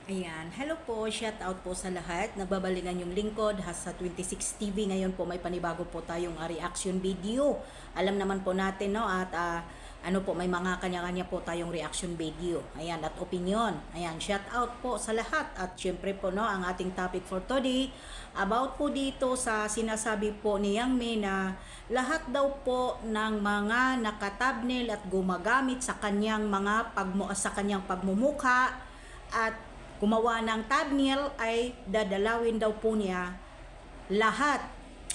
Ayan, hello po, shout out po sa lahat. Nagbabalingan yung lingkod, sa 26 TV. Ngayon po may panibago po tayong reaction video. Alam naman po natin, no, at ano po, may mga kanya-kanya po tayong reaction video. Ayan, at opinion. Ayan, shout out po sa lahat. At syempre po, no, ang ating topic for today, about po dito sa sinasabi po ni Yang Mi na lahat daw po ng mga nakatabnil at gumagamit sa kanyang pagmumukha at gumawa ng thumbnail ay dadalawin daw po niya lahat.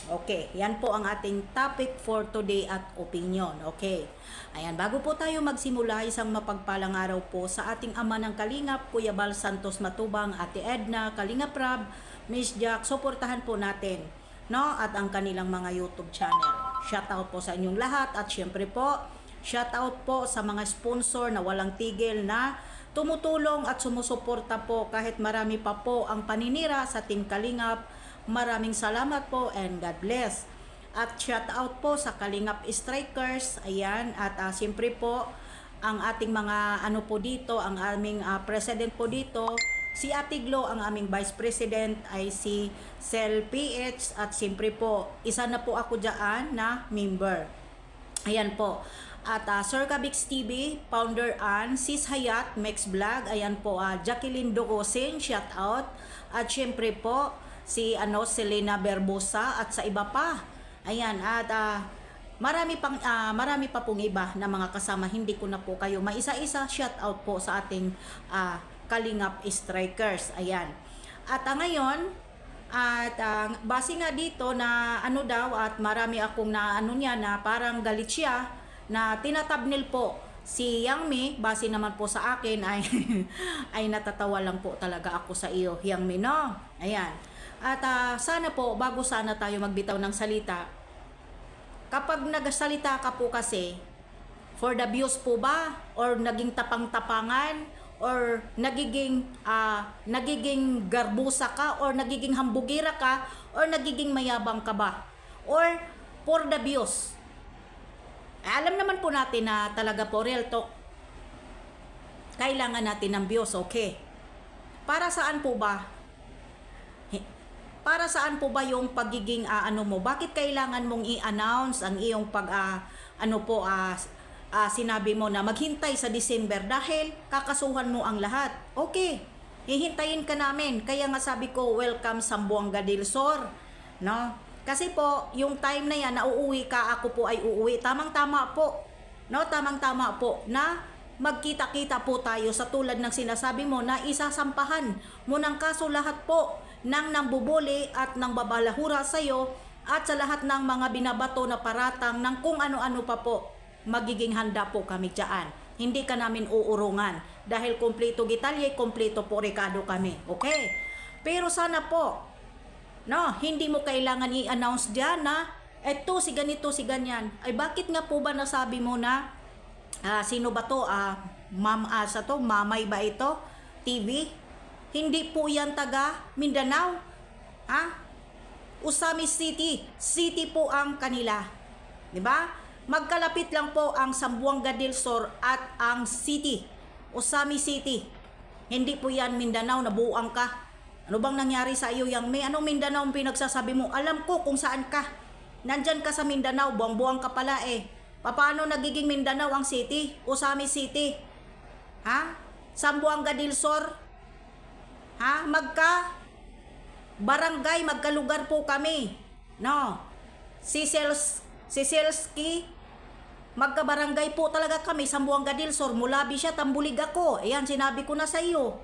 Okay, yan po ang ating topic for today at opinion. Okay, ayan, bago po tayo magsimula, isang mapagpalang araw po sa ating ama ng Kalingap, Kuya Bal Santos Matubang, Ate Edna, Kalingap Rab, Miss Jack. Suportahan po natin, no, at ang kanilang mga YouTube channel. Shout out po sa inyong lahat at syempre po, shout out po sa mga sponsor na walang tigil na tumutulong at sumusuporta po kahit marami pa po ang paninira sa Team Kalingap. Maraming salamat po and God bless. At shout out po sa Kalingap Strikers. Ayan, at siyempre po ang ating mga ano po dito, ang aming president po dito, si Ate Glo, ang aming vice president ay si Cel PH, at siyempre po isa na po ako dyan na member. Ayan po. At Sir Kabix TV, Founder Ann, Sis Hayat, Mex Vlog, ayan po, Jacqueline Dugosin, shout out. At syempre po, si Selena Berbosa at sa iba pa. Ayan, at marami pa pong iba na mga kasama, hindi ko na po kayo maisa-isa, shout out po sa ating Kalingap Strikers. Ayan. At ngayon, at base nga dito na ano daw, at marami akong na ano niya na parang galit siya na tinatabnil po si Yang Mi. Base naman po sa akin ay ay natatawa lang po talaga ako sa iyo, Yang Mi, no? Ayan. At sana po, bago sana tayo magbitaw ng salita, kapag nagsalita ka po kasi, for the views po ba? Or naging tapang-tapangan? Or nagiging garbusa ka? Or nagiging hambugira ka? Or nagiging mayabang ka ba? Or for the views? Alam naman po natin na talaga po, real talk, kailangan natin ng views, okay? Para saan po ba? Para saan po ba yung pagiging ano mo? Bakit kailangan mong i-announce ang iyong sinabi mo na maghintay sa December dahil kakasuhan mo ang lahat? Okay, hihintayin ka namin. Kaya nga sabi ko, welcome Zamboanga del Sur, no? Kasi po, yung time na yan na uuwi ka, ako po ay uuwi. Tamang-tama po, no? Tamang-tama po na magkita-kita po tayo sa tulad ng sinasabi mo na isasampahan mo ng kaso lahat po ng nambubuli at nang babalahura sa'yo at sa lahat ng mga binabato na paratang ng kung ano-ano pa po. Magiging handa po kami dyan. Hindi ka namin uurungan dahil kompleto gitalye, kompleto po rekado kami. Okay? Pero sana po, no, hindi mo kailangan i-announce dyan na eto si ganito, si ganyan. Ay bakit nga po ba nasabi mo na sino ba to? Mamay ba ito? TV? Hindi po yan taga Mindanao. Usami City. City po ang kanila. 'Di ba? Magkalapit lang po ang Zamboanga del Sur at ang City. Usami City. Hindi po yan Mindanao na buang ka. Ano bang nangyari sa iyo, Yang Mi? Anong Mindanao ang pinagsasabi mo? Alam ko kung saan ka. Nandyan ka sa Mindanao, buwang-buwang ka pala eh. Paano nagiging Mindanao ang city? Usami City. Zamboanga del Sur. Barangay, magkalugar po kami. No. Siselski, magkabarangay po talaga kami, Zamboanga del Sur. Mulabi siya, Tambulig ako. Ayan, sinabi ko na sa iyo.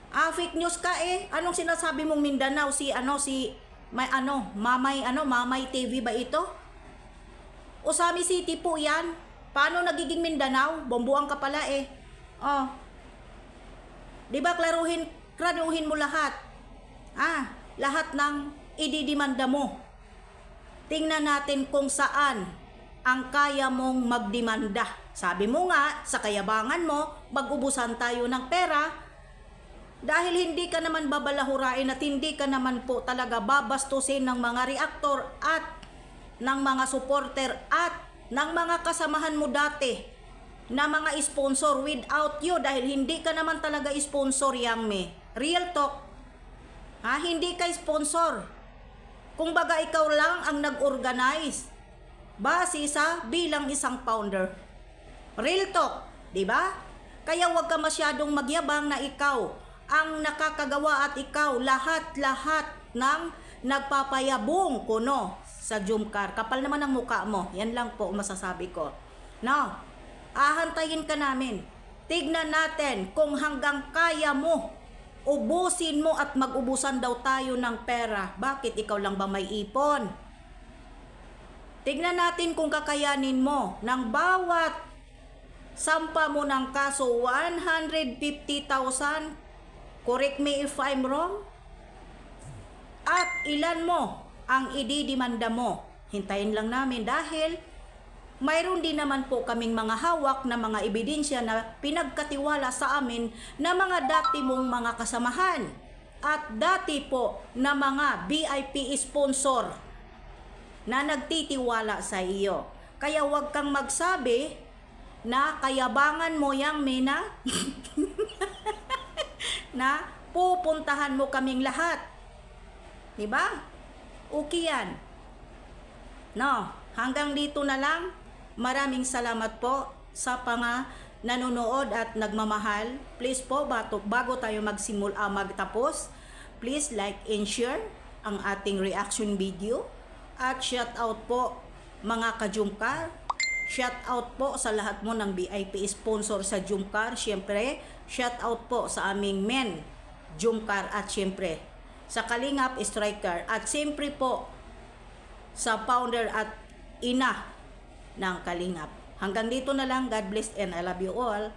Fake news ka eh. Anong sinasabi mong Mindanao? Mamay TV ba ito? Usami City po yan. Paano nagiging Mindanao? Bombuang ka pala eh. Diba klaruhin mo lahat. Lahat ng ididimanda mo. Tingnan natin kung saan ang kaya mong magdemanda. Sabi mo nga, sa kayabangan mo, mag-ubusan tayo ng pera. Dahil hindi ka naman babalahurain at hindi ka naman po talaga babastusin ng mga reaktor at ng mga supporter at ng mga kasamahan mo dati na mga sponsor without you dahil hindi ka naman talaga sponsor, Yang Me. Real talk. Ha? Hindi ka sponsor. Kung baga ikaw lang ang nag-organize base sa bilang isang founder. Real talk, di ba? Kaya huwag ka masyadong magyabang na ikaw ang nakakagawa at ikaw lahat-lahat ng nagpapayabong kuno sa Jumcar. Kapal naman ang muka mo. Yan lang po masasabi ko. Now, ahantayin ka namin. Tignan natin kung hanggang kaya mo, ubusin mo at mag-ubusan daw tayo ng pera. Bakit ikaw lang ba may ipon? Tignan natin kung kakayanin mo ng bawat sampa mo ng kaso 150,000. Correct me if I'm wrong. At ilan mo ang ididimanda mo? Hintayin lang namin dahil mayroon din naman po kaming mga hawak na mga ebidensya na pinagkatiwala sa amin na mga dati mong mga kasamahan at dati po na mga VIP sponsor na nagtitiwala sa iyo. Kaya huwag kang magsabi na kayabangan mo yang Mina na pupuntahan mo kaming lahat. Diba? Okay yan. No, hanggang dito na lang. Maraming salamat po sa nanonood at nagmamahal. Please po, bago tayo magtapos, please like and share ang ating reaction video. At shout out po mga ka-Jumcar. Shout out po sa lahat mo ng VIP sponsor sa Jumcar. Siyempre, shout out po sa aming men Jumcar at siyempre sa Kalingap Striker at siyempre po sa founder at ina ng Kalingap. Hanggang dito na lang. God bless and I love you all.